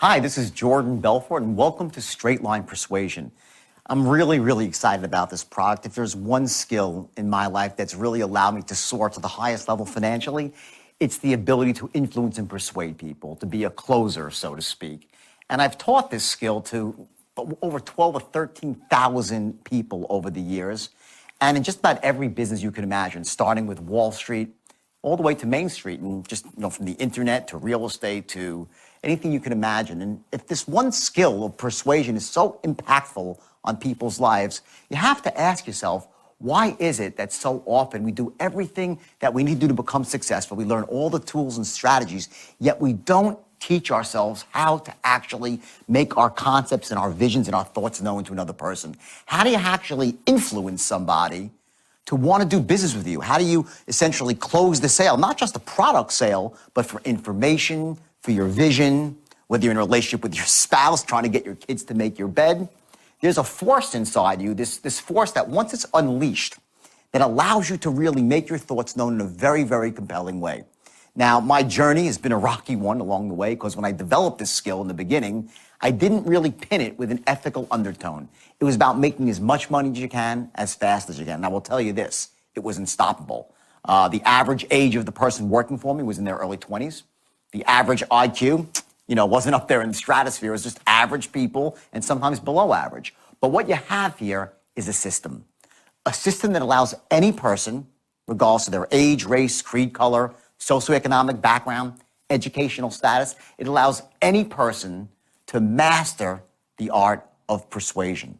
Hi, this is Jordan Belfort, and welcome to Straight Line Persuasion. I'm really excited about this product. If there's one skill in my life that's really allowed me to soar to the highest level financially, it's the ability to influence and persuade people, to be a closer, so to speak. And I've taught this skill to over 12 or 13,000 people over the years, and in just about every business you can imagine, starting with Wall Street all the way to Main Street, and just from the internet to real estate to anything you can imagine. And if this one skill of persuasion is so impactful on people's lives, you have to ask yourself, why is it that so often we do everything that we need to do to become successful? We learn all the tools and strategies, yet we don't teach ourselves how to actually make our concepts and our visions and our thoughts known to another person. How do you actually influence somebody to want to do business with you? How do you essentially close the sale? Not just a product sale, but for information, for your vision, whether you're in a relationship with your spouse, trying to get your kids to make your bed. There's a force inside you, this force that once it's unleashed, that allows you to really make your thoughts known in a very compelling way. Now, my journey has been a rocky one along the way, because when I developed this skill in the beginning, I didn't really pin it with an ethical undertone. It was about making as much money as you can, as fast as you can. And I will tell you this, it was unstoppable. The average age of the person working for me was in their early 20s. The average IQ, wasn't up there in the stratosphere. It was just average people and sometimes below average. But what you have here is a system that allows any person, regardless of their age, race, creed, color, socioeconomic background, educational status, it allows any person to master the art of persuasion,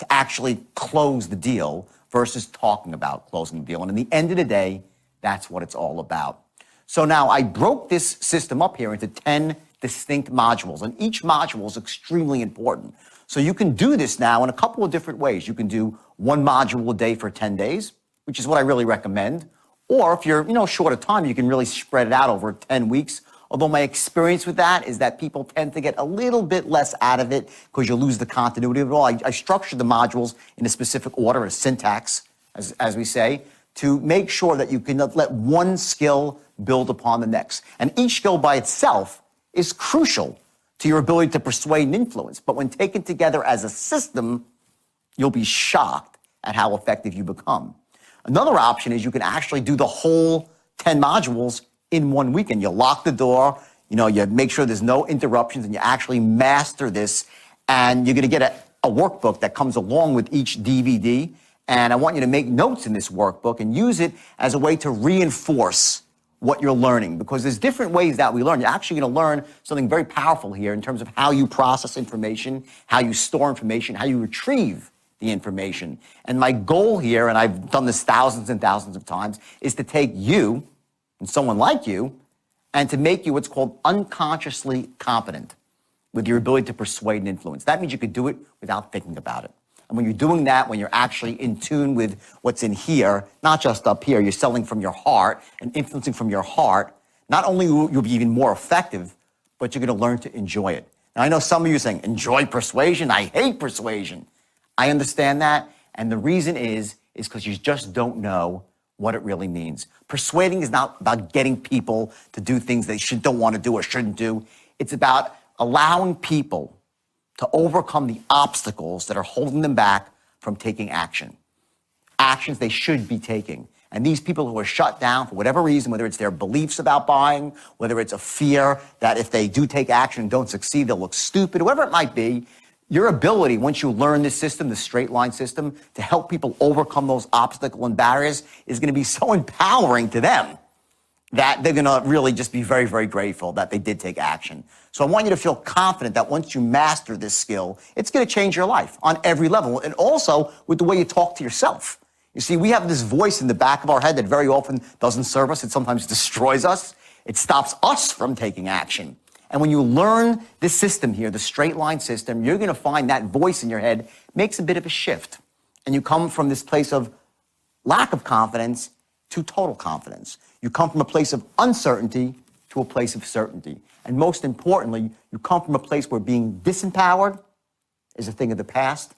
to actually close the deal versus talking about closing the deal. And in the end of the day, that's what it's all about. So now I broke this system up here into 10 distinct modules, and each module is extremely important. So you can do this now in a couple of different ways. You can do one module a day for 10 days, which is what I really recommend. Or if you're, short of time, you can really spread it out over 10 weeks. Although my experience with that is that people tend to get a little bit less out of it because you lose the continuity of it all. I structured the modules in a specific order, a syntax, as we say, to make sure that you can let one skill build upon the next. And each skill by itself is crucial to your ability to persuade and influence. But when taken together as a system, you'll be shocked at how effective you become. Another option is you can actually do the whole 10 modules in 1 weekend. You lock the door, you make sure there's no interruptions, and you actually master this. And you're going to get a workbook that comes along with each DVD. And I want you to make notes in this workbook and use it as a way to reinforce what you're learning, because there's different ways that we learn. You're actually going to learn something very powerful here in terms of how you process information, how you store information, how you retrieve the information. And my goal here, and I've done this thousands and thousands of times, is to take you and someone like you and to make you what's called unconsciously competent with your ability to persuade and influence. That means you could do it without thinking about it. And when you're doing that, when you're actually in tune with what's in here, not just up here, you're selling from your heart and influencing from your heart, not only will you be even more effective, but you're going to learn to enjoy it. Now, I know some of you are saying, enjoy persuasion? I hate persuasion. I understand that. And the reason is because you just don't know what it really means. Persuading is not about getting people to do things they don't want to do or shouldn't do. It's about allowing people to overcome the obstacles that are holding them back from taking action. Actions they should be taking. And these people who are shut down for whatever reason, whether it's their beliefs about buying, whether it's a fear that if they do take action and don't succeed, they'll look stupid, whatever it might be, your ability, once you learn this system, the straight line system, to help people overcome those obstacles and barriers is going to be so empowering to them that they're going to really just be very grateful that they did take action. So I want you to feel confident that once you master this skill, it's going to change your life on every level, and also with the way you talk to yourself. You see, we have this voice in the back of our head that very often doesn't serve us. It sometimes destroys us. It stops us from taking action. And when you learn this system here, the straight line system, you're going to find that voice in your head makes a bit of a shift. And you come from this place of lack of confidence to total confidence. You come from a place of uncertainty to a place of certainty. And most importantly, you come from a place where being disempowered is a thing of the past,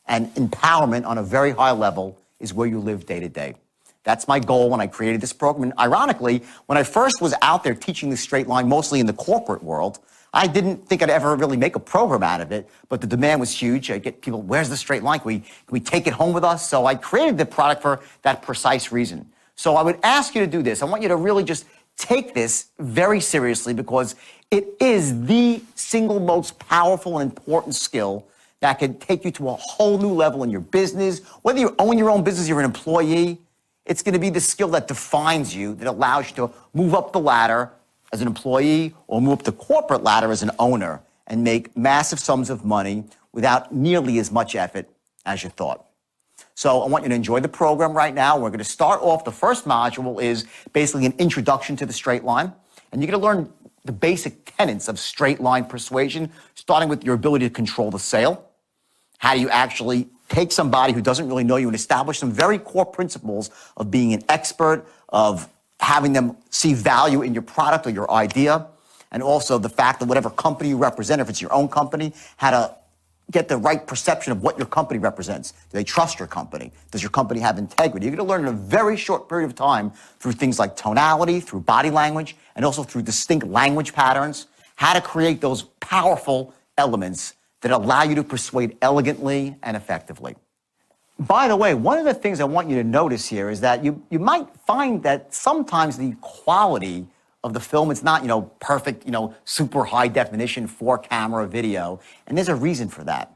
and empowerment on a very high level is where you live day to day. That's my goal when I created this program. And ironically, when I first was out there teaching the straight line, mostly in the corporate world, I didn't think I'd ever really make a program out of it, but the demand was huge. I get people, where's the straight line? Can we take it home with us? So I created the product for that precise reason. So I would ask you to do this. I want you to really just take this very seriously because it is the single most powerful and important skill that can take you to a whole new level in your business. Whether you own your own business, you're an employee, it's going to be the skill that defines you, that allows you to move up the ladder as an employee or move up the corporate ladder as an owner and make massive sums of money without nearly as much effort as you thought. So I want you to enjoy the program right now. We're going to start off. The first module is basically an introduction to the straight line. And you're going to learn the basic tenets of straight line persuasion, starting with your ability to control the sale. How do you actually take somebody who doesn't really know you and establish some very core principles of being an expert, of having them see value in your product or your idea, and also the fact that whatever company you represent, if it's your own company, how to get the right perception of what your company represents. Do they trust your company? Does your company have integrity? You're going to learn in a very short period of time through things like tonality, through body language, and also through distinct language patterns, how to create those powerful elements that allow you to persuade elegantly and effectively. By the way, one of the things I want you to notice here is that you might find that sometimes the quality of the film, it's not, perfect, super high definition 4-camera video. And there's a reason for that.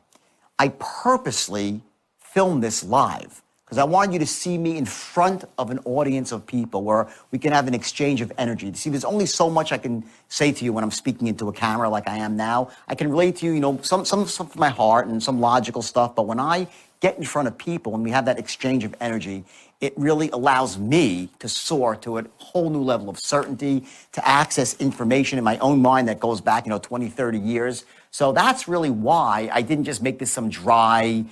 I purposely filmed this live because I wanted you to see me in front of an audience of people where we can have an exchange of energy. See, there's only so much I can say to you when I'm speaking into a camera like I am now. I can relate to you, some stuff from my heart and some logical stuff, but when I get in front of people and we have that exchange of energy, it really allows me to soar to a whole new level of certainty, to access information in my own mind that goes back, 20, 30 years. So that's really why I didn't just make this some dry,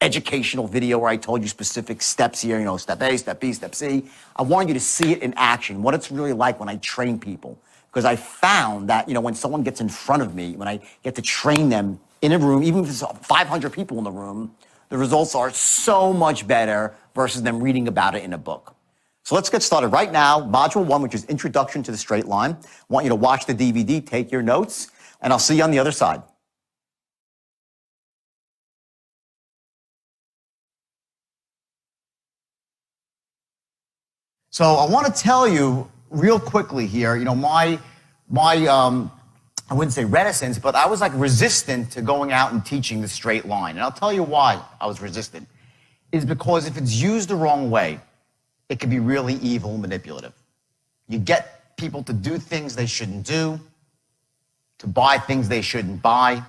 educational video where I told you specific steps here, step A, step B, step C. I wanted you to see it in action, what it's really like when I train people. Because I found that, when someone gets in front of me, when I get to train them in a room, even if there's 500 people in the room, the results are so much better versus them reading about it in a book. So let's get started right now. Module 1, which is Introduction to the Straight Line. I want you to watch the DVD, take your notes, and I'll see you on the other side. So I want to tell you real quickly here, my I wouldn't say reticence, but I was resistant to going out and teaching the straight line. And I'll tell you why I was resistant. Is because if it's used the wrong way, it can be really evil and manipulative. You get people to do things they shouldn't do, to buy things they shouldn't buy.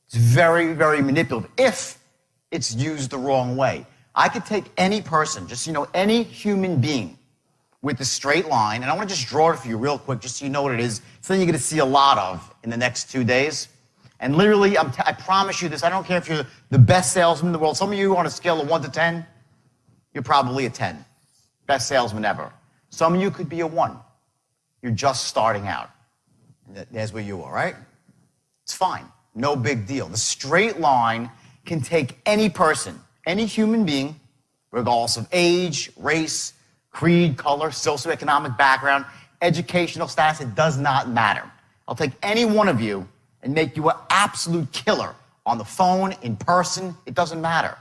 It's very, very manipulative if it's used the wrong way. I could take any person, just, any human being with a straight line, and I want to just draw it for you real quick, just so you know what it is. Something you're going to see a lot of in the next 2 days. And literally, I promise you this, I don't care if you're the best salesman in the world. Some of you on a scale of 1 to 10, you're probably a 10. Best salesman ever. Some of you could be a 1. You're just starting out. And there's where you are, right? It's fine. No big deal. The straight line can take any person, any human being, regardless of age, race, creed, color, socioeconomic background, educational status, it does not matter. I'll take any one of you and make you an absolute killer on the phone, in person, it doesn't matter.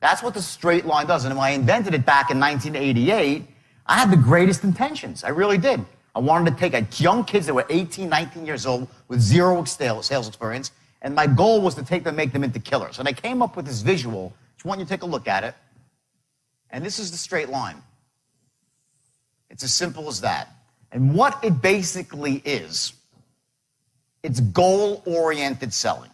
That's what the straight line does. And when I invented it back in 1988, I had the greatest intentions. I really did. I wanted to take young kids that were 18, 19 years old with zero sales experience, and my goal was to take them, make them into killers. And I came up with this visual. Just want you to take a look at it. And this is the straight line. It's as simple as that. And what it basically is, it's goal-oriented selling.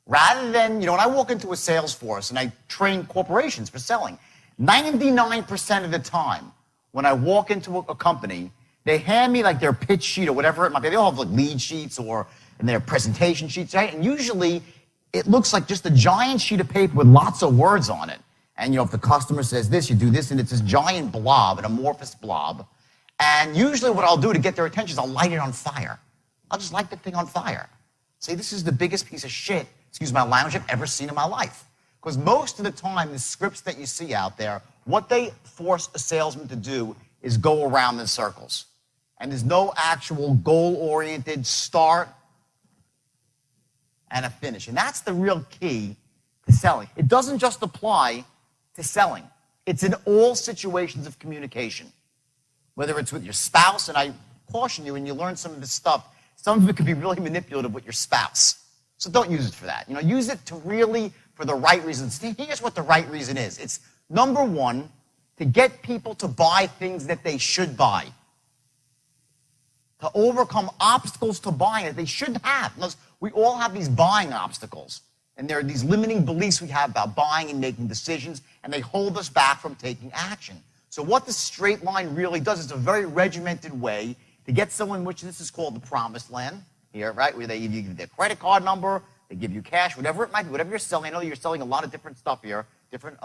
Rather than, when I walk into a sales force and I train corporations for selling, 99% of the time when I walk into a company, they hand me their pitch sheet or whatever it might be. They all have lead sheets and their presentation sheets, right? And usually it looks like just a giant sheet of paper with lots of words on it. And, if the customer says this, you do this, and it's this giant blob, an amorphous blob. And usually what I'll do to get their attention is I'll light it on fire. I'll just light the thing on fire. Say, this is the biggest piece of shit, excuse my language, I've ever seen in my life. Because most of the time, the scripts that you see out there, what they force a salesman to do is go around in circles. And there's no actual goal-oriented start and a finish. And that's the real key to selling. It doesn't just apply to selling. It's in all situations of communication. Whether it's with your spouse, and I caution you when you learn some of this stuff, some of it could be really manipulative with your spouse. So don't use it for that. Use it to really for the right reasons. Here's what the right reason is. It's number one, to get people to buy things that they should buy. To overcome obstacles to buying that they shouldn't have. We all have these buying obstacles. And there are these limiting beliefs we have about buying and making decisions, and they hold us back from taking action. So what the straight line really does is a very regimented way to get someone, which this is called the promised land here, right? Where they give you their credit card number, they give you cash, whatever it might be, whatever you're selling. I know you're selling a lot of different stuff here, different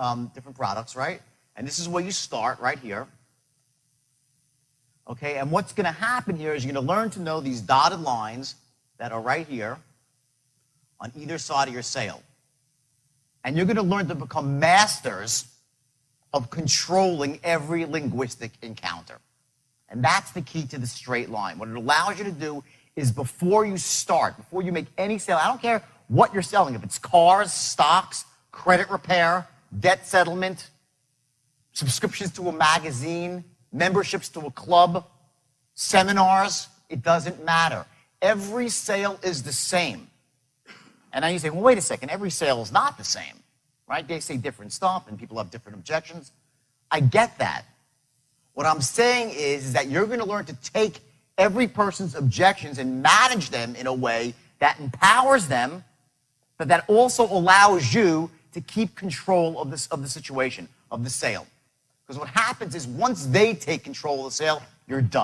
products, right? And this is where you start right here. Okay, and what's going to happen here is you're going to learn to know these dotted lines that are right here on either side of your sale. And you're going to learn to become masters of controlling every linguistic encounter. And that's the key to the straight line. What it allows you to do is before you start, before you make any sale, I don't care what you're selling, if it's cars, stocks, credit repair, debt settlement, subscriptions to a magazine, memberships to a club, seminars, it doesn't matter. Every sale is the same. And now you say, well, wait a second, every sale is not the same, right? They say different stuff and people have different objections. I get that. What I'm saying is that you're going to learn to take every person's objections and manage them in a way that empowers them, but that also allows you to keep control of the situation, of the sale. Because what happens is once they take control of the sale, you're done.